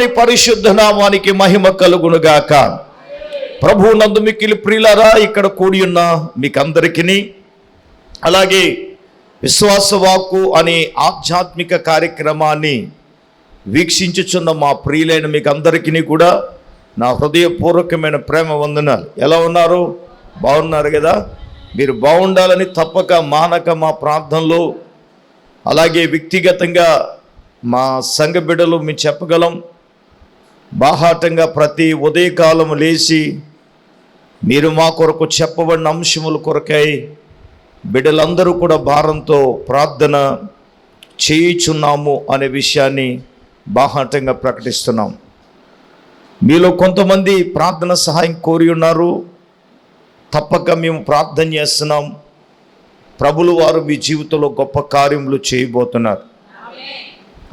దేవుని పరిశుద్ధ నామానికి మహిమ కలుగునుగాక. ప్రభు నందు మిక్కిలి ప్రియులారా, ఇక్కడ కూడి ఉన్న మీకందరికీ, అలాగే విశ్వాసవాక్కు అనే ఆధ్యాత్మిక కార్యక్రమాన్ని వీక్షించుచున్న మా ప్రియులైన మీకు అందరికీ కూడా నా హృదయపూర్వకమైన ప్రేమ వందనాలు. ఎలా ఉన్నారు? బాగున్నారు కదా? మీరు బాగుండాలని తప్పక మానక మా ప్రార్థనలో, అలాగే వ్యక్తిగతంగా మా సంఘ బిడ్డలు మేము చెప్పగలం. బాహాటంగా ప్రతి ఉదయకాలం లేచి మీరు మా కొరకు చెప్పబడిన అంశముల కొరకై బిడ్డలందరూ కూడా భారంతో ప్రార్థన చేయుచున్నాము అనే విషయాన్ని బాహాటంగా ప్రకటిస్తున్నాం. మీలో కొంతమంది ప్రార్థన సహాయం కోరి ఉన్నారు. తప్పక మేము ప్రార్థన చేస్తున్నాం. ప్రభులు వారు మీ జీవితంలో గొప్ప కార్యములు చేయబోతున్నారు.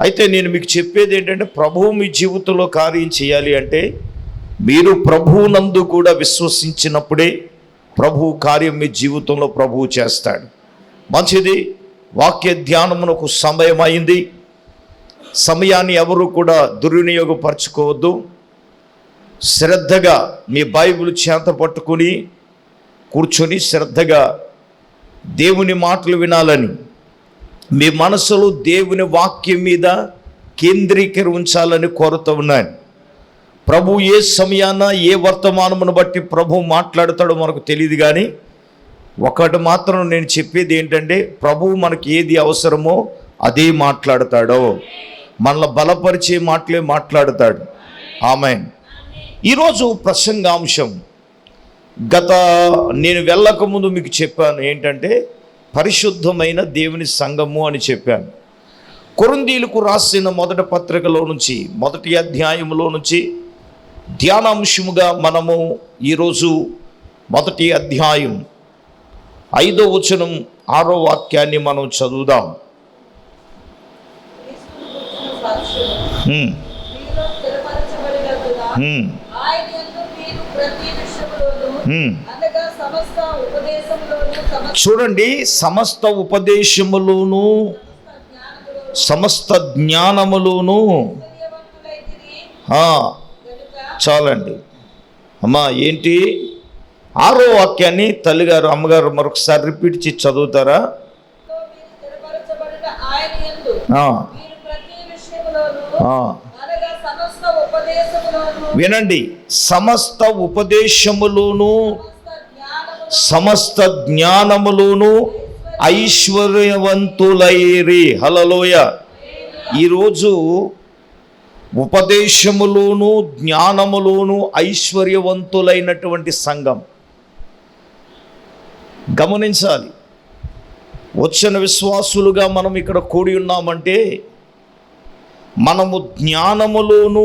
అయితే నేను మీకు చెప్పేది ఏంటంటే, ప్రభువు మీ జీవితంలో కార్యం చేయాలి అంటే మీరు ప్రభువునందు కూడా విశ్వసించినప్పుడే ప్రభువు కార్యం మీ జీవితంలో ప్రభువు చేస్తాడు. మంచిది. వాక్య ధ్యానమునకు సమయం అయింది. సమయాన్ని ఎవరు కూడా దుర్వినియోగపరచుకోవద్దు. శ్రద్ధగా మీ బైబిల్ చేత పట్టుకుని కూర్చొని శ్రద్ధగా దేవుని మాటలు వినాలని, మీ మనసులో దేవుని వాక్యం మీద కేంద్రీకరించాలని కోరుతూ ఉన్నాను. ప్రభు ఏ సమయాన ఏ వర్తమానమును బట్టి ప్రభు మాట్లాడతాడో మనకు తెలియదు. కానీ ఒకటి మాత్రం నేను చెప్పేది ఏంటంటే, ప్రభువు మనకి ఏది అవసరమో అదే మాట్లాడతాడో, మనల్ని బలపరిచే మాటలే మాట్లాడతాడు. ఆమేన్. ఈరోజు ప్రసంగాంశం నేను వెళ్ళకముందు మీకు చెప్పాను ఏంటంటే, పరిశుద్ధమైన దేవుని సంఘము అని చెప్పాను. కొరింథీయులకు రాసిన మొదటి పత్రికలో నుంచి, మొదటి అధ్యాయంలో నుంచి ధ్యానాంశముగా మనము ఈరోజు మొదటి అధ్యాయం 5వ వచనం 6వ వాక్యాన్ని మనం చదువుదాం. చూడండి, సమస్త ఉపదేశములోను సమస్త జ్ఞానములోను. చాలండి అమ్మా. ఏంటి 6వ వాక్యాన్ని తల్లిగారు అమ్మగారు మరొకసారి రిపీట్ చేసి చదువుతారా? వినండి. సమస్త ఉపదేశములోను సమస్త జ్ఞానములోను ఐశ్వర్యవంతులైరి. హల్లెలూయా. ఈరోజు ఉపదేశములోను జ్ఞానములోను ఐశ్వర్యవంతులైనటువంటి సంఘం. గమనించాలి. వచ్చిన విశ్వాసులుగా మనం ఇక్కడ కూడి ఉన్నామంటే, మనము జ్ఞానములోను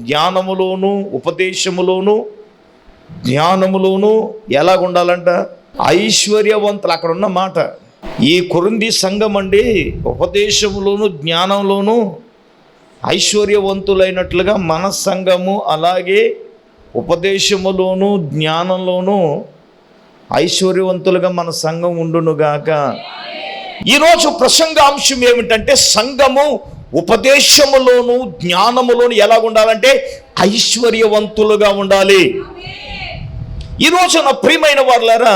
జ్ఞానములోను ఉపదేశములోను జ్ఞానములోను ఎలాగ ఉండాలంట? ఐశ్వర్యవంతులు. అక్కడ ఉన్న మాట. ఈ కొరింథీ సంఘం అండి ఉపదేశములోను జ్ఞానంలోను ఐశ్వర్యవంతులైనట్లుగా మన సంఘము అలాగే ఉపదేశములోను జ్ఞానంలోను ఐశ్వర్యవంతులుగా మన సంఘం ఉండునుగాక. ఈరోజు ప్రసంగాంశం ఏమిటంటే, సంఘము ఉపదేశములోను జ్ఞానములోను ఎలా ఉండాలంటే ఐశ్వర్యవంతులుగా ఉండాలి. ఈరోజు నా ప్రియమైన వారులారా,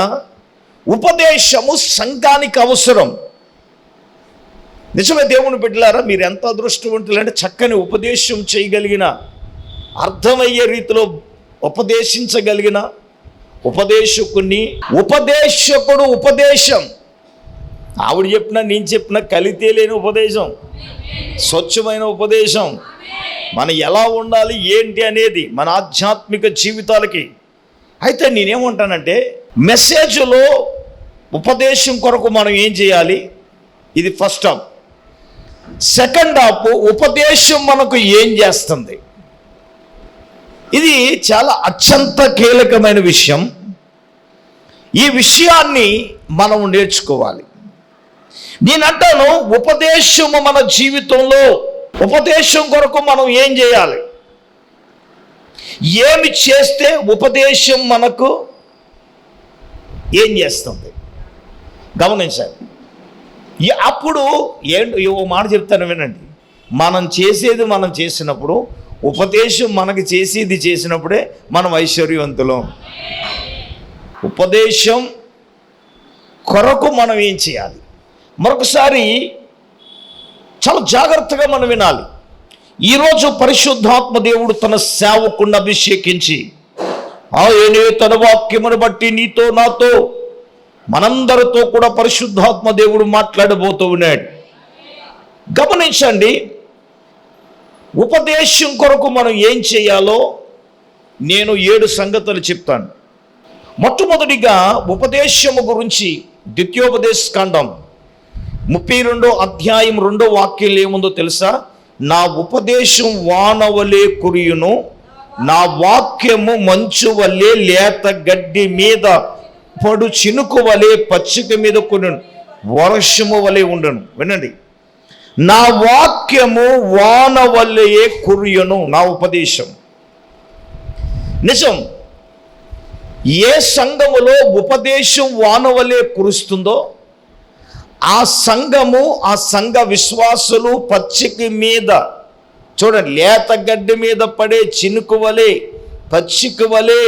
ఉపదేశము సంఘానికి అవసరం. నిజమే దేవుని బిడ్డలారా, మీరు ఎంత అదృష్టవంతులంటే చక్కని ఉపదేశం చేయగలిగిన, అర్థమయ్యే రీతిలో ఉపదేశించగలిగిన ఉపదేశకుడు ఉపదేశం ఆవిడ చెప్పినా నేను చెప్పినా కలితే లేని ఉపదేశం, స్వచ్ఛమైన ఉపదేశం. మనం ఎలా ఉండాలి ఏంటి అనేది మన ఆధ్యాత్మిక జీవితాలకి. అయితే నేనేమంటానంటే, మెసేజ్లో ఉపదేశం కొరకు మనం ఏం చేయాలి? ఇది ఫస్ట్ హాఫ్. సెకండ్ హాఫ్ ఉపదేశం మనకు ఏం చేస్తుంది? ఇది చాలా అత్యంత కీలకమైన విషయం. ఈ విషయాన్ని మనం నేర్చుకోవాలి. నేనంటాను, ఉపదేశము మన జీవితంలో, ఉపదేశం కొరకు మనం ఏం చేయాలి, ఏమి చేస్తే ఉపదేశం మనకు ఏం చేస్తుంది గమనించాలి. అప్పుడు ఓ మాట చెప్తాను వినండి. మనం చేసినప్పుడు, ఉపదేశం మనకి చేసినప్పుడే మనం ఐశ్వర్యవంతులం. ఉపదేశం కొరకు మనం ఏం చేయాలి? మరొకసారి చాలా జాగ్రత్తగా మనం వినాలి. ఈరోజు పరిశుద్ధాత్మ దేవుడు తన సేవకుని అభిషేకించి ఆయనే తన వాక్యమును బట్టి నీతో నాతో మనందరితో కూడా పరిశుద్ధాత్మ దేవుడు మాట్లాడబోతూ ఉన్నాడు. గమనించండి, ఉపదేశం కొరకు మనం ఏం చేయాలో నేను 7 సంగతులు చెప్తాను. మొట్టమొదటిగా ఉపదేశము గురించి ద్వితీయోపదేశ కాండం 32వ అధ్యాయం 2వ వాక్యంలో ఏముందో తెలుసా? నా ఉపదేశం వానవలే కురియును, నా వాక్యము మంచు వలె లేత గడ్డి మీద పడు చినుకు వలె పచ్చిక మీద కొనును, వర్షము వలె ఉండును. వినండి, నా వాక్యము వానవలే కురియును. నా ఉపదేశం నిజం. ఏ సంఘములో ఉపదేశం వానవలే కురుస్తుందో ఆ సంఘము, ఆ సంఘ విశ్వాసులు పచ్చిక మీద, చూడండి, లేత గడ్డి మీద పడే చినుకు వలె పచ్చిక వలె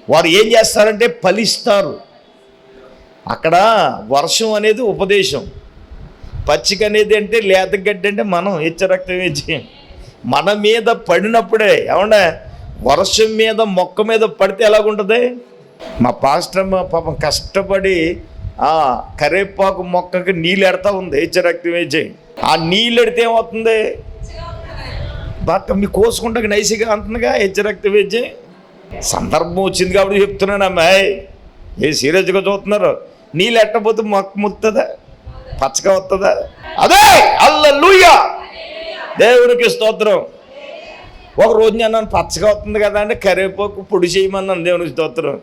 వారు ఏం చేస్తారంటే ఫలిస్తారు. అక్కడ వర్షం అనేది ఉపదేశం, పచ్చిక అనేది అంటే లేత గడ్డి అంటే మనం హెచ్చరక్తం వేసి మన మీద పడినప్పుడే. ఏమన్నా వర్షం మీద మొక్క మీద పడితే ఎలాగుంటుంది? మా పాస్టర్ పాపం కష్టపడి కరేపాకు మొక్కకి నీళ్ళు ఎడతా ఉంది, హెచ్చరక్తం వేసి. ఆ నీళ్ళు ఎడితే ఏమవుతుంది? బాగా మీ కోసుకుంటా నైసిగా అంటుందిగా, హెచ్చరక్తం వేసి. సందర్భం వచ్చింది కాబట్టి చెప్తున్నాను. అమ్మాయి ఏ సీరియస్గా చూస్తున్నారు? నీళ్ళు ఎట్టపోతే మొక్క ముత్తుందా? పచ్చగా వస్తుందా? అదే హల్లెలూయా, దేవునికి స్తోత్రం. ఒక రోజు నేను పచ్చగా వస్తుంది కదా అంటే కరివేపాకు పొడి చేయమన్నాను, దేవునికి స్తోత్రం.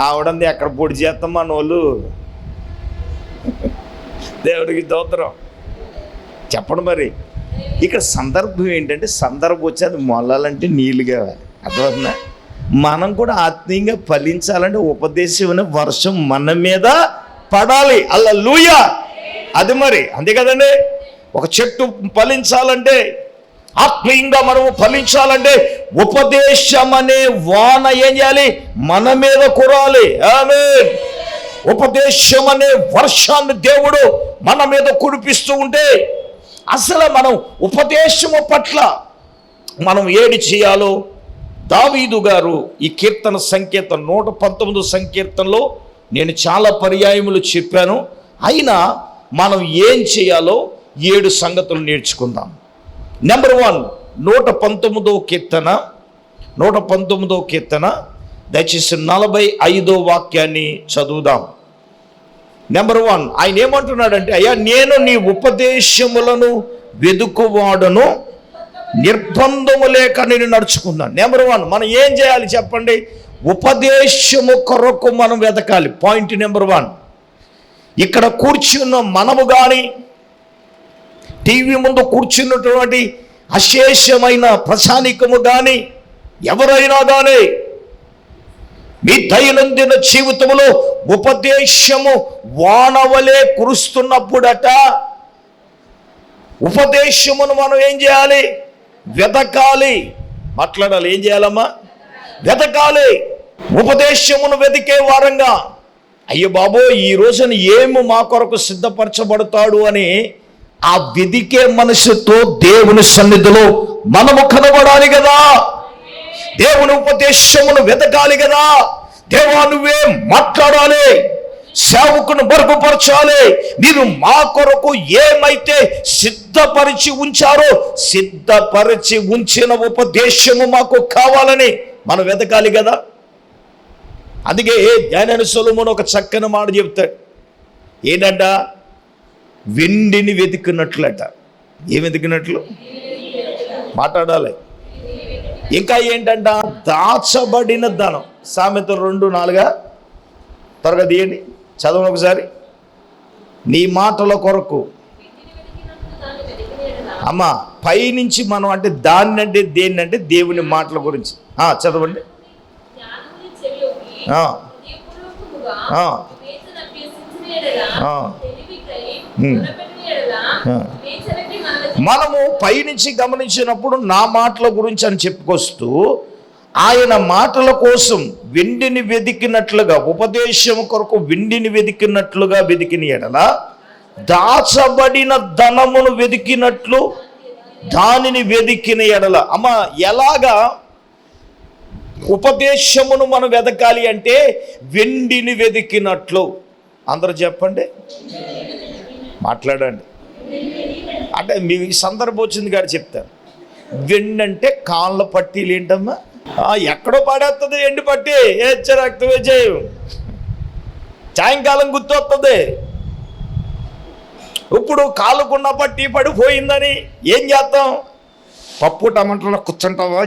ఆవిడంది ఎక్కడ పొడి చేస్తాం మన వాళ్ళు, దేవునికి స్తోత్రం. చెప్పండి. మరి ఇక్కడ సందర్భం ఏంటంటే, సందర్భం వచ్చి అది మొలాలంటే నీళ్ళు కావాలి, అర్థమవుతుందా? మనం కూడా ఆత్మీయంగా ఫలించాలంటే ఉపదేశం వర్షం మన మీద పడాలి. హల్లెలూయా. అది మరి అంతే కదండి. ఒక చెట్టు ఫలించాలంటే, ఆత్మీయంగా మనము ఫలించాలంటే ఉపదేశం అనే వాన ఏం చేయాలి? మన మీద కురాలి. ఆమేన్. ఉపదేశం అనే వర్షాన్ని దేవుడు మన మీద కురిపిస్తూ ఉంటే, అసలు మనం ఉపదేశము పట్ల మనం ఏది చేయాలో దావీదు గారు ఈ కీర్తన సంకీర్తన 119 సంకీర్తనలో నేను చాలా పర్యాయములు చెప్పాను. అయినా మనం ఏం చేయాలో 7 సంగతులు నేర్చుకుందాం. నెంబర్ 1, 119వ కీర్తన దయచేసి 45వ వాక్యాన్ని చదువుదాం. నెంబర్ 1, ఆయన ఏమంటున్నాడంటే, అయ్యా నేను నీ ఉపదేశములను వెదుకువాడను, నిర్బంధము లేక నేను నడుచుకున్నాను. నెంబర్ 1, మనం ఏం చేయాలి చెప్పండి? ఉపదేశము కొరకు మనం వెతకాలి. Point number 1. ఇక్కడ కూర్చున్న మనము కానీ, టీవీ ముందు కూర్చున్నటువంటి అశేషమైన ప్రశానికము కానీ, ఎవరైనా కానీ మీ దైనందిన జీవితంలో ఉపదేశము వానవలే కురుస్తున్నప్పుడట, ఉపదేశమును మనం ఏం చేయాలి? వెతకాలి. మాట్లాడాలి. ఏం చేయాలమ్మా? వెతకాలి. ఉపదేశమును వెతికే వారంగా, అయ్యో బాబో ఈ రోజున ఏమి మా కొరకు సిద్ధపరచబడతాడు అని ఆ వెదికే మనసుతో దేవుని సన్నిధిలో మనము కనబడాలి కదా. దేవుని ఉపదేశమును వెతకాలి కదా. దేవా నువ్వే మాట్లాడాలి, సేవకును మరుగుపరచాలి. మీరు మా కొరకు ఏమైతే సిద్ధపరిచి ఉంచారో, సిద్ధపరిచి ఉంచిన ఉపదేశము మాకు కావాలని మనం వెతకాలి కదా. అందుకే జ్ఞాని సొలొమోను ఒక చక్కని మాట చెప్తాడు. ఏంటంట? వెండిని వెతికినట్లట. ఏం వెతికినట్లు? మాట్లాడాలి. ఇంకా ఏంటంట? దాచబడిన ధనం. సామెతలు 2:4 త్వరగా తీయండి, చదవండి ఒకసారి. నీ మాటల కొరకు అమ్మ పైనుంచి మనం అంటే దాన్ని అంటే దేన్ని అంటే దేవుని మాటల గురించి చదవండి. మనము పైనుంచి గమనించినప్పుడు నా మాటల గురించి అని చెప్పుకొస్తూ ఆయన మాటల కోసం వెండిని వెదికినట్లుగా, ఉపదేశం కొరకు వెండిని వెదికినట్లుగా వెదికిన ఎడల దాచబడిన ధనమును వెదికినట్లు దానిని వెదికిన ఎడల. అమ్మ, ఎలాగా ఉపదేశమును మనం వెదకాలి అంటే వెండిని వెదికినట్లు. అందరూ చెప్పండి, మాట్లాడండి. అంటే మీ సందర్భం వచ్చింది గారు చెప్తారు. వెండి అంటే కాళ్ళ పట్టీలు ఏంటమ్మా? ఎక్కడో పడేస్తుంది ఎండి పట్టి, రక్తమే చేయం, సాయంకాలం గుర్తొస్తుంది. ఇప్పుడు కాళ్ళకున్న పట్టి పడిపోయిందని ఏం చేస్తాం? పప్పు టమాటాలో కూర్చుంటావో,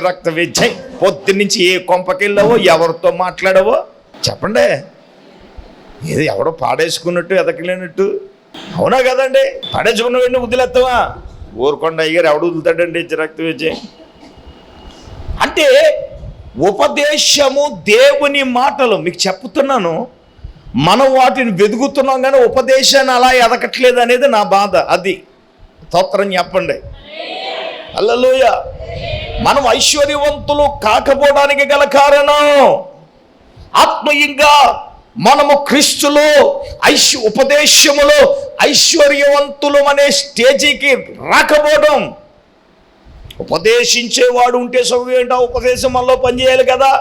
రక్త వేజాయి. పొద్దున్నుంచి ఏ కొంపకెళ్ళావో, ఎవరితో మాట్లాడావో చెప్పండి. ఏది ఎవడో పాడేసుకున్నట్టు ఎదకలేనట్టు, అవునా కదండి? పాడేసుకున్న వెండి వదిలేస్తావా? ఊరుకొండ అయ్యారు, ఎవడు వదులుతాడండి రక్త వేజాయి అంటే. ఉపదేశము, దేవుని మాటలు మీకు చెప్తున్నాను. మనం వాటిని వెతుకుతున్నాం కానీ ఉపదేశాన్ని అలా ఎదకట్లేదు అనేది నా బాధ. అది స్తోత్రం చెప్పండి. హల్లెలూయా. మనం ఐశ్వర్యవంతులు కాకపోవడానికి గల కారణం ఆత్మీయంగా మనము క్రీస్తులో ఉపదేశములో ఐశ్వర్యవంతులు అనే స్టేజీకి రాకపోవడం. ఉపదేశించేవాడు ఉంటే సొగు ఏంటో, ఉపదేశం మనలో పనిచేయాలి కదా.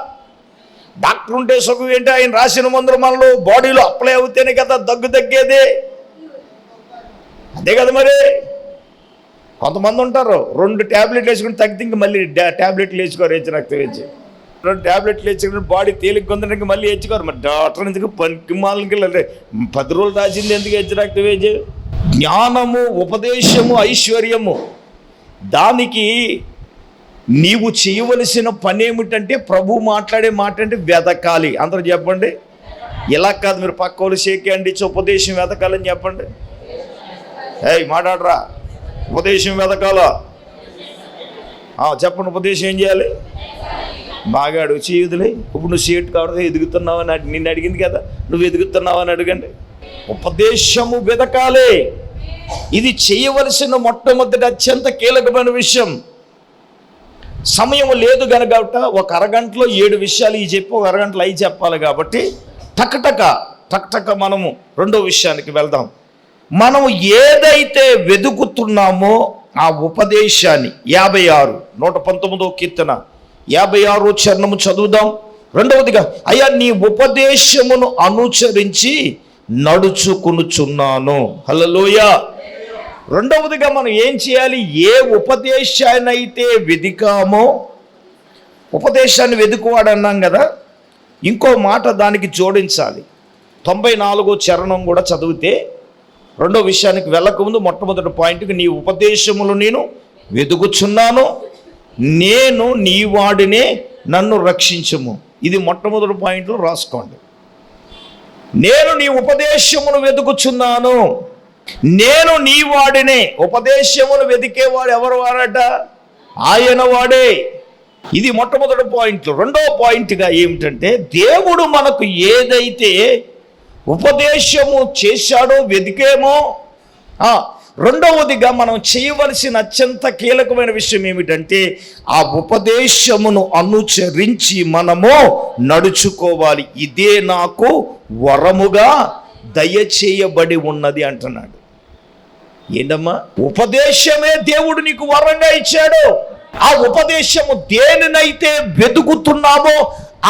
డాక్టర్ ఉంటే సొగు ఏంటి, ఆయన రాసిన మందులు మనలో బాడీలో అప్లై అవుతేనే కదా దగ్గు తగ్గేది. అదే కదా మరి. కొంతమంది ఉంటారు 2 ట్యాబ్లెట్లు వేసుకుని తగ్గితే ఇంక మళ్ళీ ట్యాబ్లెట్లు వేసుకోరు, రక్తం వేసి 2 ట్యాబ్లెట్లు వేసుకుని బాడీ తేలిక కొందరికి మళ్ళీ వేసుకోరు. మరి డాక్టర్ ఎందుకు పనికిమాలకి 10 రోజులు రాసింది ఎందుకు రక్తం వేసి? జ్ఞానము, ఉపదేశము, ఐశ్వర్యము, దానికి నీవు చేయవలసిన పని ఏమిటంటే ప్రభు మాట్లాడే మాట అంటే వెతకాలి. అందరూ చెప్పండి. ఇలా కాదు, మీరు పక్క వాళ్ళు షేక్ అండి ఉపదేశం వెతకాలని చెప్పండి. మాట్లాడరా, ఉపదేశం వెతకాలా? చెప్పండి, ఉపదేశం ఏం చేయాలి? బాగా అడుగు, చేయదులే. ఇప్పుడు నువ్వు సీట్ కావడం ఎదుగుతున్నావని నిన్ను అడిగింది కదా, నువ్వు ఎదుగుతున్నావని అడగండి. ఉపదేశము వెతకాలి. ఇది చేయవలసిన మొట్టమొదటి అత్యంత కీలకమైన విషయం. సమయం లేదు కనుక ఒక అరగంటలో 7 విషయాలు ఈ చెప్పి, ఒక అరగంటలో 5 చెప్పాలి కాబట్టి టక్ మనము రెండో విషయానికి వెళ్దాం. మనం ఏదైతే వెతుకుతున్నామో ఆ ఉపదేశాన్ని 119వ కీర్తన 56వ చరణము చదువుదాం. రెండవదిగా, అయ్యా నీ ఉపదేశమును అనుసరించి నడుచుకునుచున్నాను. హల్లెలూయా. రెండవదిగా మనం ఏం చేయాలి? ఏ ఉపదేశాన్ని అయితే వెదికామో, ఉపదేశాన్ని వెతుకువాడు అన్నాం కదా, ఇంకో మాట దానికి జోడించాలి. 94వ చరణం కూడా చదివితే రెండో విషయానికి వెళ్ళకముందు మొట్టమొదటి పాయింట్కి, నీ ఉపదేశములు నేను వెతుకుచున్నాను, నేను నీ వాడినే, నన్ను రక్షించుము. ఇది మొట్టమొదటి పాయింట్లో రాసుకోండి. నేను నీ ఉపదేశమును వెతుకుచున్నాను, నేను నీ వాడినే. ఉపదేశమును వెతికేవాడు ఎవరు వాడట? ఆయన వాడే. ఇది మొట్టమొదటి పాయింట్. రెండో పాయింట్గా ఏమిటంటే, దేవుడు మనకు ఏదైతే ఉపదేశము చేశాడో, వెతికేమో, రెండవదిగా మనం చేయవలసిన అత్యంత కీలకమైన విషయం ఏమిటంటే, ఆ ఉపదేశమును అనుసరించి మనము నడుచుకోవాలి. ఇదే నాకు వరముగా దయచేయబడి ఉన్నది అంటున్నాడు. ఏంటమ్మా? ఉపదేశమే దేవుడు నీకు వరంగా ఇచ్చాడు. ఆ ఉపదేశము దేనినైతే వెతుకుతున్నామో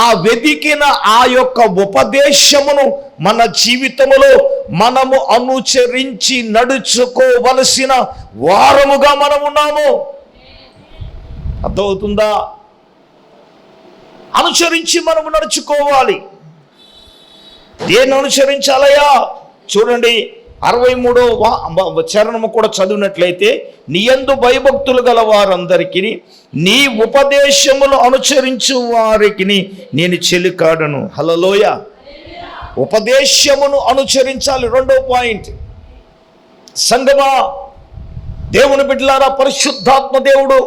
ఆ వెతికిన ఆ యొక్క ఉపదేశమును మన జీవితంలో మనము అనుసరించి నడుచుకోవలసిన వారముగా మనం ఉన్నాము. అర్థమవుతుందా? అనుసరించి మనము నడుచుకోవాలి. దేన్ని అనుసరించాలయ్యా? చూడండి, 63వ చరణము కూడా చదివినట్లయితే, నీ యందు భయభక్తులు గల వారందరికీ నీ ఉపదేశములు అనుసరించు వారికి నేను చెలికాడను. హల్లెలూయా. ఉపదేశమును అనుసరించాలి. రెండో పాయింట్. సంగమా, దేవుని బిడ్డలారా, పరిశుద్ధాత్మ దేవుడు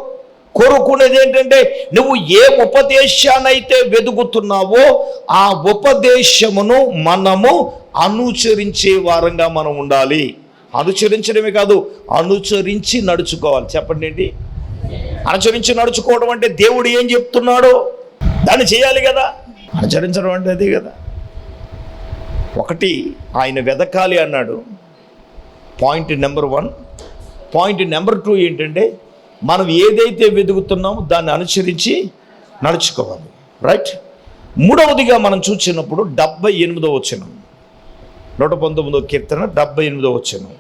కోరుకునేది ఏంటంటే, నువ్వు ఏ ఉపదేశాన్నైతే వెతుకుతున్నావో ఆ ఉపదేశమును మనము అనుసరించే వారంగా మనం ఉండాలి. అనుసరించడమే కాదు, అనుసరించి నడుచుకోవాలి. చెప్పండి ఏంటి? అనుసరించి నడుచుకోవడం అంటే దేవుడు ఏం చెప్తున్నాడో దాన్ని చేయాలి కదా. అనుసరించడం అంటే అదే కదా. ఒకటి, ఆయన వెదకాలి అన్నాడు, పాయింట్ నెంబర్ 1. పాయింట్ నెంబర్ 2 ఏంటంటే మనం ఏదైతే వెతుకుతున్నామో దాన్ని అనుసరించి నడుచుకోవాలి. రైట్. మూడవదిగా మనం చూసినప్పుడు 78వ వచనం, 119వ కీర్తన 78వ వచనం,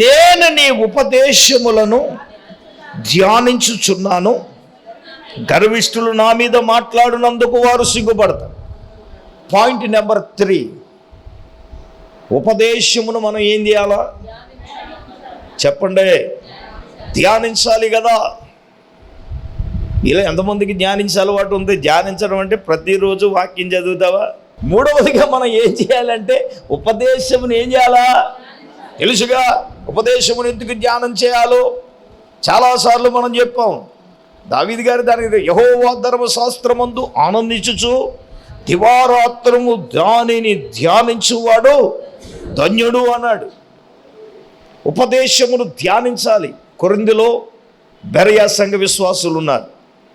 నేను నీ ఉపదేశములను ధ్యానించుచున్నాను, గర్విష్ఠులు నా మీద మాట్లాడినందుకు వారు సిగ్గుపడతారు. పాయింట్ నెంబర్ 3, ఉపదేశమును మనం ఏం చేయాలా? చెప్పండి. ధ్యానించాలి కదా. ఇలా ఎంతమందికి ధ్యానించే అలవాటు ఉంది? ధ్యానించడం అంటే ప్రతిరోజు వాక్యం చదువుతావా? మూడవదిగా మనం ఏం చేయాలంటే ఉపదేశమును ఏం చేయాలా? తెలుసుగా. ఉపదేశమును ఎందుకు ధ్యానం చేయాలో చాలాసార్లు మనం చెప్పాం. దావీదు గారు దానికి యెహోవా ధర్మశాస్త్రమందు ఆనందించుచు దివారాత్రము దానిని ధ్యానించువాడు ధన్యుడు అన్నాడు. ఉపదేశమును ధ్యానించాలి. కొరింథీలో బెరయా సంఘ విశ్వాసులు ఉన్నారు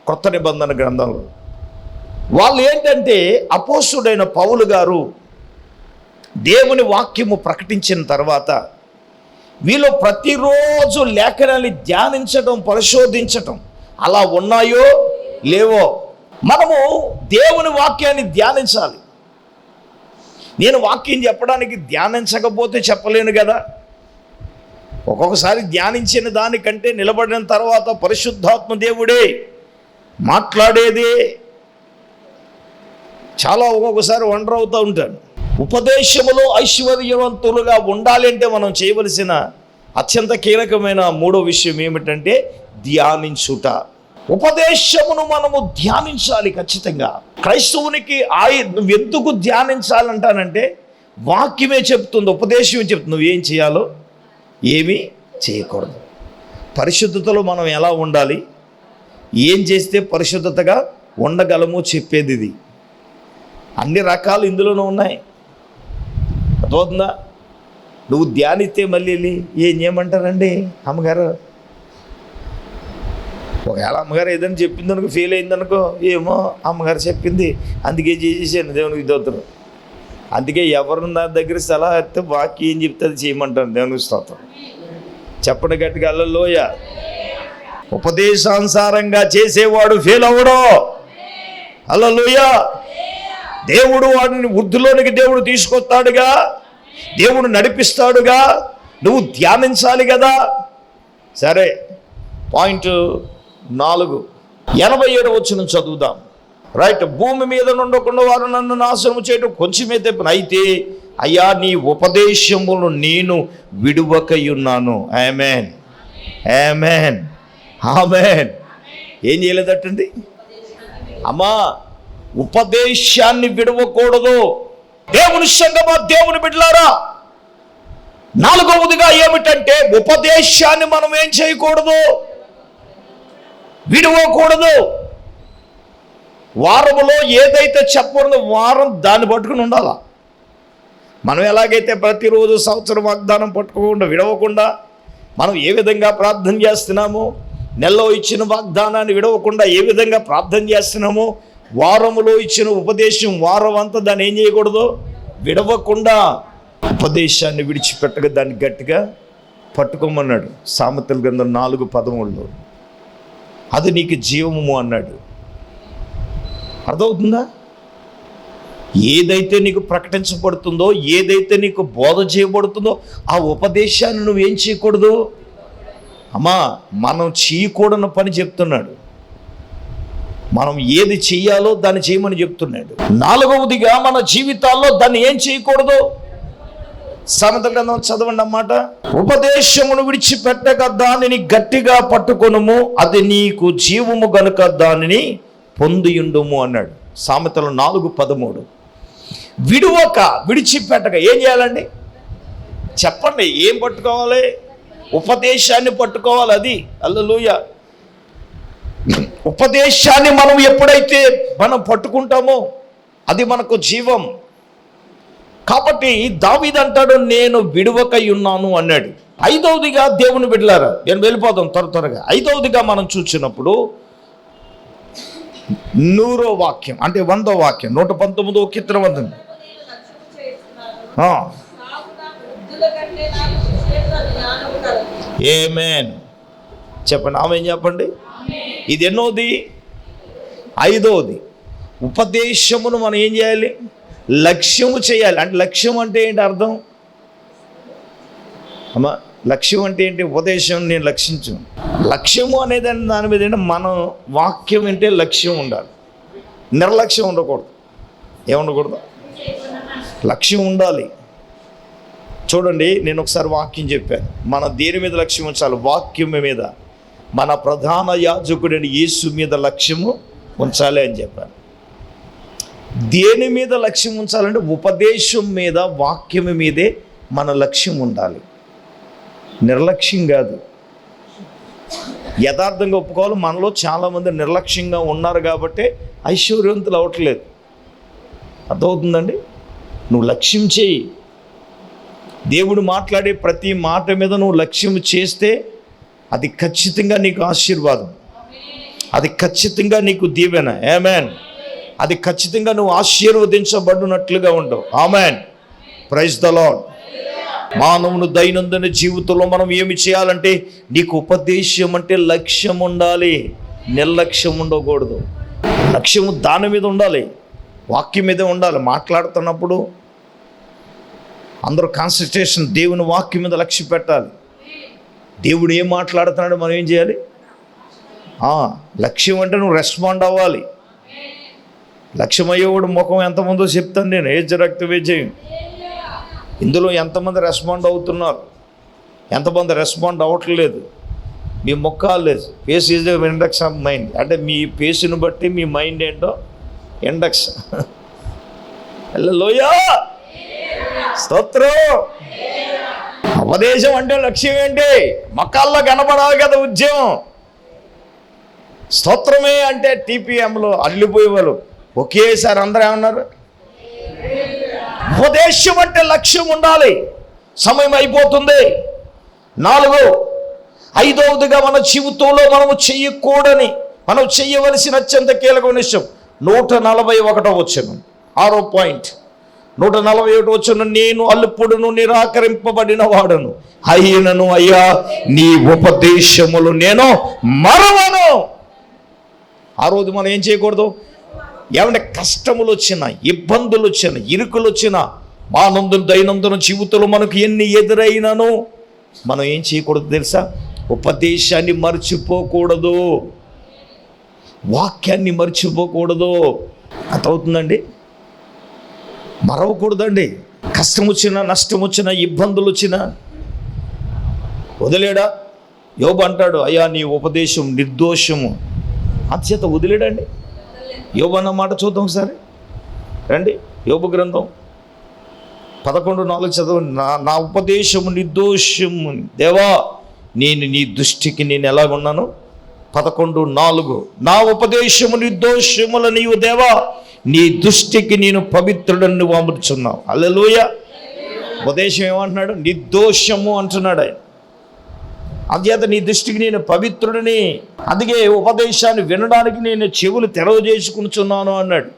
కొత్త నిబంధన గ్రంథంలో. వాళ్ళు ఏంటంటే అపోస్తుడైన పౌలు గారు దేవుని వాక్యము ప్రకటించిన తర్వాత వీళ్ళు ప్రతిరోజు లేఖనాన్ని ధ్యానించడం, పరిశోధించటం అలా ఉన్నాయో లేవో. మనము దేవుని వాక్యాన్ని ధ్యానించాలి. నేను వాక్యం చెప్పడానికి ధ్యానించకపోతే చెప్పలేను కదా. ఒక్కొక్కసారి ధ్యానించిన దానికంటే నిలబడిన తర్వాత పరిశుద్ధాత్మ దేవుడే మాట్లాడేదే. చాలా ఒక్కొక్కసారి వండర్ అవుతూ ఉంటాను. ఉపదేశములో ఐశ్వర్యవంతులుగా ఉండాలి అంటే మనం చేయవలసిన అత్యంత కీలకమైన 3వ విషయం ఏమిటంటే ధ్యానించుట. ఉపదేశమును మనము ధ్యానించాలి ఖచ్చితంగా. క్రైస్తవునికి నువ్వు ఎందుకు ధ్యానించాలంటానంటే వాక్యమే చెప్తుంది, ఉపదేశమే చెప్తుంది నువ్వేం చేయాలో ఏమీ చేయకూడదు. పరిశుద్ధతలో మనం ఎలా ఉండాలి, ఏం చేస్తే పరిశుద్ధతగా ఉండగలమో చెప్పేది ఇది. అన్ని రకాలు ఇందులోనే ఉన్నాయి. అర్థమవుతుందా? నువ్వు ధ్యానిస్తే మళ్ళీ ఏం చేయమంటారండి అమ్మగారు? ఒకవేళ అమ్మగారు ఏదైనా చెప్పింది అనుకో, ఫెయిల్ అయిందనుకో, ఏమో అమ్మగారు చెప్పింది అందుకే చేసేసాను దేవునికి స్తోత్రం. అందుకే ఎవరు నా దగ్గర సలహా ఇస్తే వాక్యం ఏం చెప్తే అది చేయమంటాను దేవునికి స్తోత్రం. చెప్పండి గట్టిగా హల్లెలూయా. ఉపదేశానుసారంగా చేసేవాడు ఫెయిల్ అవ్వడు. హల్లెలూయా. దేవుడు వాడిని వృద్ధిలోనికి దేవుడు తీసుకొస్తాడుగా, దేవుడు నడిపిస్తాడుగా. నువ్వు ధ్యానించాలి కదా. సరే, పాయింట్ 4, 87వ వచనం చదువుదాం. రైట్. భూమి మీద నుండకుండా వారు నన్ను నాశనం చేయడం కొంచెమే తెప్పను, అయితే అయ్యా నీ ఉపదేశములు నేను విడువకయున్నాను. ఆమేన్, ఆమేన్, ఆమేన్. ఏం చేయలేదటండి అమ్మా? ఉపదేశాన్ని విడవకూడదు. దేవుని సంగమా, దేవుని బిడ్డలారా, 4వదిగా ఏమిటంటే ఉపదేశాన్ని మనం ఏం చేయకూడదు? విడవకూడదు. వారములో ఏదైతే చెప్పకూడదో వారం దాన్ని పట్టుకుని ఉండాలా. మనం ఎలాగైతే ప్రతిరోజు సంవత్సరం వాగ్దానం పట్టుకోకుండా విడవకుండా మనం ఏ విధంగా ప్రార్థన చేస్తున్నామో, నెలలో ఇచ్చిన వాగ్దానాన్ని విడవకుండా ఏ విధంగా ప్రార్థన చేస్తున్నామో, వారములో ఇచ్చిన ఉపదేశం వారం అంతా దాన్ని ఏం చేయకూడదు? విడవకుండా ఉపదేశాన్ని విడిచిపెట్టగా దాన్ని గట్టిగా పట్టుకోమన్నాడు. సామెతల గ్రంథం 4:13లో అది నీకు జీవము అన్నాడు. అర్థమవుతుందా? ఏదైతే నీకు ప్రకటించబడుతుందో, ఏదైతే నీకు బోధ చేయబడుతుందో ఆ ఉపదేశాన్ని నువ్వేం చేయకూడదు? అమ్మా, మనం చేయకూడని పని చెప్తున్నాడు. మనం ఏది చెయ్యాలో దాన్ని చేయమని చెప్తున్నాడు. 4వదిగా మన జీవితాల్లో దాన్ని ఏం చేయకూడదు? సామెతల గ్రంథం చదవండి అన్నమాట. ఉపదేశమును విడిచిపెట్టక దానిని గట్టిగా పట్టుకొనుము, అది నీకు జీవము గనుక దానిని పొందియుండుము అన్నాడు. సామెతలు 4:13. విడువక, విడిచిపెట్టక ఏం చేయాలండి? చెప్పండి, ఏం పట్టుకోవాలి? ఉపదేశాన్ని పట్టుకోవాలి. అది హల్లెలూయా. ఉపదేశాన్ని మనం ఎప్పుడైతే మనం పట్టుకుంటామో అది మనకు జీవం. కాబట్టి దావీదు అంటాడు, నేను విడువకై ఉన్నాను అన్నాడు. ఐదవదిగా దేవుని బిడ్డలారా, నేను వెళ్ళిపోతాం త్వరగా. ఐదవదిగా మనం చూసినప్పుడు 100వ వాక్యం, అంటే 100వ వాక్యం, 119వ కీర్తన 100. ఆమేన్ చెప్పండి, ఆమేన్ చెప్పండి. ఇది ఎన్నోది? ఐదవది. ఉపదేశమును మనం ఏం చేయాలి? లక్ష్యము చేయాలి. అంటే లక్ష్యం అంటే ఏంటి అర్థం అమ్మా? లక్ష్యం అంటే ఏంటి? ఉపదేశం నేను లక్షించు. లక్ష్యము అనేది దాని మీద ఏంటంటే మనం వాక్యం అంటే లక్ష్యం ఉండాలి, నిర్లక్ష్యం ఉండకూడదు. ఏముండకూడదు? లక్ష్యం ఉండాలి. చూడండి, నేను ఒకసారి వాక్యం చెప్పాను, మన దేని మీద లక్ష్యం ఉంచాలి? వాక్యం మీద, మన ప్రధాన యాజకుడైన యేసు మీద లక్ష్యము ఉంచాలి అని చెప్పాను. దేని మీద లక్ష్యం ఉంచాలంటే ఉపదేశం మీద, వాక్యం మీదే మన లక్ష్యం ఉండాలి, నిర్లక్ష్యం కాదు. యథార్థంగా ఒప్పుకోవాలి, మనలో చాలామంది నిర్లక్ష్యంగా ఉన్నారు కాబట్టి ఐశ్వర్యవంతులు అవ్వట్లేదు. అర్థమవుతుందండి? నువ్వు లక్ష్యం చేయి. దేవుడు మాట్లాడే ప్రతి మాట మీద నువ్వు లక్ష్యం చేస్తే అది ఖచ్చితంగా నీకు ఆశీర్వాదం, అది ఖచ్చితంగా నీకు దీవెన. ఆమేన్. అది ఖచ్చితంగా నువ్వు ఆశీర్వదించబడినట్లుగా ఉండవు. ఆమేన్. Praise the Lord. మానవుని దైనందిన జీవితంలో మనం ఏమి చేయాలంటే, నీకు ఉపదేశం అంటే లక్ష్యం ఉండాలి, నిర్లక్ష్యం ఉండకూడదు. లక్ష్యము దాని మీద ఉండాలి, వాక్యం మీదే ఉండాలి. మాట్లాడుతున్నప్పుడు అందరూ కాన్సన్ట్రేషన్ దేవుని వాక్యం మీద లక్ష్యం పెట్టాలి. దేవుడు ఏం మాట్లాడుతున్నాడో మనం ఏం చేయాలి? లక్ష్యం అంటే నువ్వు రెస్పాండ్ అవ్వాలి. లక్ష్యం అయ్యేవాడు ముఖం ఎంతమందో చెప్తాను నేను, ఏజ్ రక్త విజయం. ఇందులో ఎంతమంది రెస్పాండ్ అవుతున్నారు, ఎంతమంది రెస్పాండ్ అవ్వట్లేదు? మీ ముఖాలు లేదు. Face is index of mind. అంటే మీ ఫేస్ని బట్టి మీ మైండ్ ఏంటో ఇండెక్స్. హల్లెలూయా, స్తోత్రం. ఉపదేశం అంటే లక్ష్యం ఏంటి? మొక్కల్లో కనపడాలి కదా ఉద్యమం. స్తోత్రమే అంటే టీపీఎంలో అల్లిపోయేవాళ్ళు ఒకేసారి అందరూ ఏమన్నారు? ఉపదేశం అంటే లక్ష్యం ఉండాలి. సమయం అయిపోతుంది. 4, 5వదిగా మన జీవితంలో మనము చెయ్యకూడని, మనం చెయ్యవలసిన అత్యంత కీలకమైన విషయం 141వ వచనం, 6వ పాయింట్. 141వ వచనం, నేను అల్పుడును నిరాకరింపబడిన వాడను అయినను అయ్యా నీ ఉపదేశములు నేను మరవను. ఆ రోజు మనం ఏం చేయకూడదు? ఏమంటే కష్టములు వచ్చినా, ఇబ్బందులు వచ్చినా, ఇరుకులు వచ్చినా, మానందున దైనందిన జీవితంలో మనకు ఎన్ని ఎదురైనానో మనం ఏం చేయకూడదు తెలుసా? ఉపదేశాన్ని మర్చిపోకూడదు, వాక్యాన్ని మర్చిపోకూడదు. అర్థమవుతుందండి? మరవకూడదండి. కష్టం వచ్చినా, నష్టం వచ్చినా, ఇబ్బందులు వచ్చినా వదిలేడా? యోబు అంటాడు, అయ్యా నీ ఉపదేశం నిర్దోషము. అంతచేత వదిలేడండి. యోబు అన్న మాట చూద్దాం ఒకసారి రండి. యోబు గ్రంథం 11:4 చదువు. నా ఉపదేశము నిర్దోషము దేవా, నేను నీ దృష్టికి నేను ఎలాగున్నాను? 11:4, నా ఉపదేశము నిర్దోషముల నీవు దేవా, నీ దృష్టికి నేను పవిత్రుడని నువ్వు అమర్చున్నావు. హల్లెలూయా. ఉపదేశం ఏమంటున్నాడు? నిర్దోషము అంటున్నాడు ఆయన. అందుచేత నీ దృష్టికి నేను పవిత్రుడిని, అందుకే ఉపదేశాన్ని వినడానికి నేను చెవులు తెరవజేసుకుంటున్నాను అన్నాడు.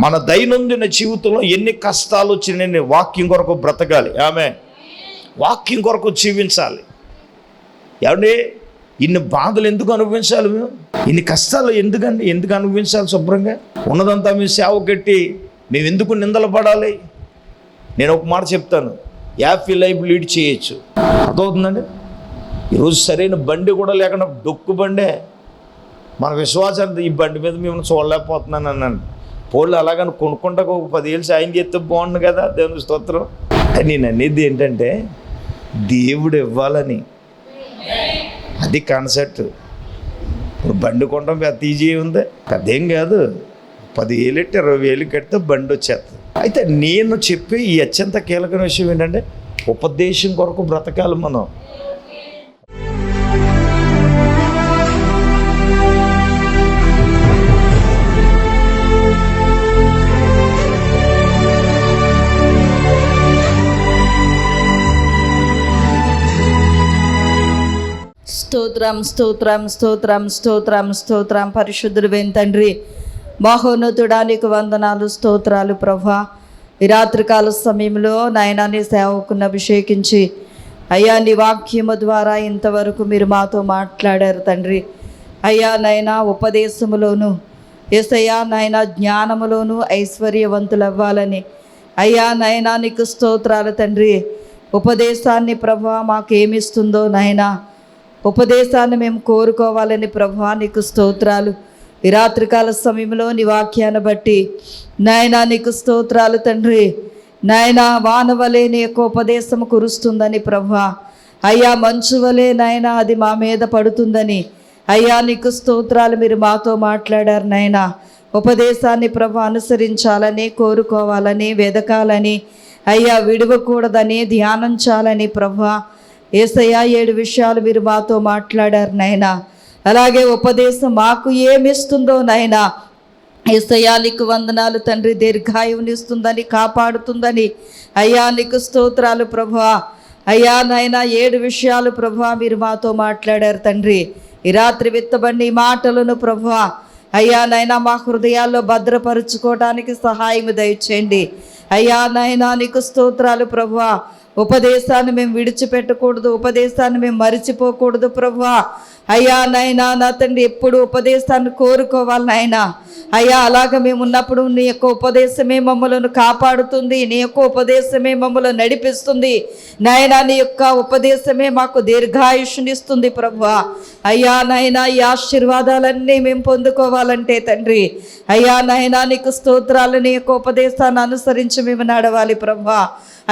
మన దైనందిన జీవితంలో ఎన్ని కష్టాలు వచ్చినా నేను వాక్యం కొరకు బ్రతకాలి. ఆమేన్. వాక్యం కొరకు జీవించాలి. ఏమండి, ఇన్ని బాధలు ఎందుకు అనుభవించాలి మేము? ఇన్ని కష్టాలు ఎందుకు అనుభవించాలి? శుభ్రంగా ఉన్నదంతా మేము సేవ కట్టి మేము ఎందుకు నిందలు పడాలి? నేను ఒక మాట చెప్తాను, హ్యాపీ లైఫ్ లీడ్ చేయొచ్చు. అర్థమవుతుందండి? ఈరోజు సరైన బండి కూడా లేకుండా డొక్కు బండే మన విశ్వాసాన్ని, ఈ బండి మీద మేము చూడలేకపోతున్నాను అన్నాను. పోళ్ళు అలాగని కొనుక్కుంటా ఒక 10 ఏళ్ళు సాయం చేస్తే బాగుండు కదా. దేవుని స్తోత్రం. నేను అనేది ఏంటంటే దేవుడు ఇవ్వాలని, అది కాన్సెప్ట్. ఇప్పుడు బండి కొనడం పెద్ద ఈజీ ఉంది, పెద్దేం కాదు. 10,000 ఎట్టి 20,000 కడితే బండి వచ్చేస్తుంది. అయితే నేను చెప్పే ఈ అత్యంత కీలకమైన విషయం ఏంటంటే ఉపదేశం కొరకు బ్రతకాలి మనం. స్తోత్రం స్తోత్రం స్తోత్రం స్తోత్రం స్తోత్రం. పరిశుద్ధుడు తండ్రి, మహోన్నతుడా నీకు వందనాలు, స్తోత్రాలు ప్రభా. ఈ రాత్రికాల సమయంలో నాయనా నీ సేవకుని అభిషేకించి అయ్యా నీ వాక్యము ద్వారా ఇంతవరకు మీరు మాతో మాట్లాడారు తండ్రి. అయ్యా నైనా ఉపదేశములోను యేసయ్యా నాయనా జ్ఞానములోను ఐశ్వర్యవంతులవ్వాలని అయ్యా నైనా నీకు స్తోత్రాలు తండ్రి. ఉపదేశాన్ని ప్రభా మాకేమిస్తుందో నాయనా, ఉపదేశాన్ని మేము కోరుకోవాలని ప్రభా నీకు స్తోత్రాలు. ఈ రాత్రికాల సమయంలో నీ వాక్యాన్ని బట్టి నాయనా నీకు స్తోత్రాలు తండ్రి. నాయనా వానవలే నీ యొక్క ఉపదేశం కురుస్తుందని ప్రభా, అయ్యా మంచు వలే నాయనా అది మా మీద పడుతుందని అయ్యా నీకు స్తోత్రాలు. మీరు మాతో మాట్లాడారు నాయనా. ఉపదేశాన్ని ప్రభా అనుసరించాలని, కోరుకోవాలని, వెదకాలని, అయ్యా విడవకూడదని, ధ్యానించాలని ప్రభా యేసయ్యా 7 విషయాలు మీరు మాతో మాట్లాడారు నాయనా. అలాగే ఉపదేశం మాకు ఏమిస్తుందో నాయనా యేసయ్యా నీకు వందనాలు తండ్రి. దీర్ఘాయువునిస్తుందని, కాపాడుతుందని అయ్యా నీకు స్తోత్రాలు ప్రభా. అయ్యా నాయనా 7 విషయాలు ప్రభా మీరు మాతో మాట్లాడారు తండ్రి. ఈ రాత్రి విత్తబడిన ఈ మాటలను ప్రభా అయ్యా నైనా మా హృదయాల్లో భద్రపరుచుకోవడానికి సహాయం దయచేయండి. అయ్యా నైనా నీకు స్తోత్రాలు ప్రభా. ఉపదేశాన్ని మేము విడిచిపెట్టకూడదు, ఉపదేశాన్ని మేము మరిచిపోకూడదు ప్రభా. అయ్యా నైనా నా తండ్రి ఎప్పుడు ఉపదేశాన్ని కోరుకోవాలి నాయనా. అయ్యా అలాగ మేము ఉన్నప్పుడు నీ యొక్క ఉపదేశమే మమ్మలను కాపాడుతుంది, నీ యొక్క ఉపదేశమే మమ్మల్ని నడిపిస్తుంది నాయనా. నీ యొక్క ఉపదేశమే మాకు దీర్ఘాయుష్నిస్తుంది ప్రభా. అయ్యా నైనా ఈ ఆశీర్వాదాలన్నీ మేము పొందుకోవాలంటే తండ్రి అయ్యా నైనా నీకు స్తోత్రాలు. నీ యొక్క ఉపదేశాన్ని అనుసరించి మేము నడవాలి ప్రభా.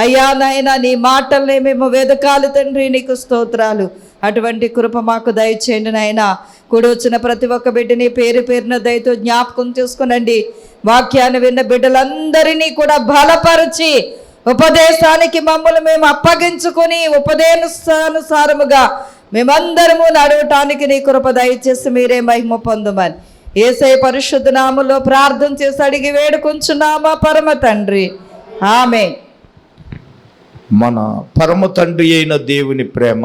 అయ్యా నాయనా నీ మాటల్ని మేము వెదకాలి తండ్రి, నీకు స్తోత్రాలు. అటువంటి కృప మాకు దయచేయండి నాయనా. కూడి వచ్చిన ప్రతి ఒక్క బిడ్డని పేరు పేరున దయతో జ్ఞాపకం చేసుకునండి. వాక్యాన్ని విన్న బిడ్డలందరినీ కూడా బలపరిచి ఉపదేశానికి మమ్మల్ని మేము అప్పగించుకొని ఉపదేశానుసారముగా మేమందరము నడవటానికి నీ కృప దయచేసి మీరే మహిమ పొందమని యేసయ్య పరిశుద్ధ నామములో ప్రార్థన చేసి అడిగి వేడుకొంచున్నామా పరమ తండ్రి, ఆమేన్. మన పరమ తండ్రి అయిన దేవుని ప్రేమ,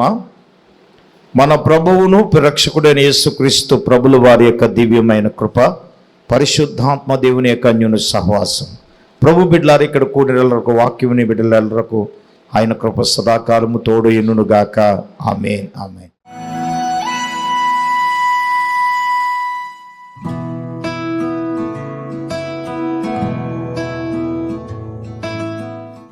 మన ప్రభువును రక్షకుడైన యేసుక్రీస్తు ప్రభుల వారి యొక్క దివ్యమైన కృప, పరిశుద్ధాత్మ దేవుని యొక్క అన్యోన్య సహవాసం ప్రభు బిడ్డలారు ఇక్కడ కూడినలకు వాక్యముని బిడ్డలకు ఆయన కృప సదాకాలము తోడు ఎన్నుగాక. ఆమేన్ ఆమేన్.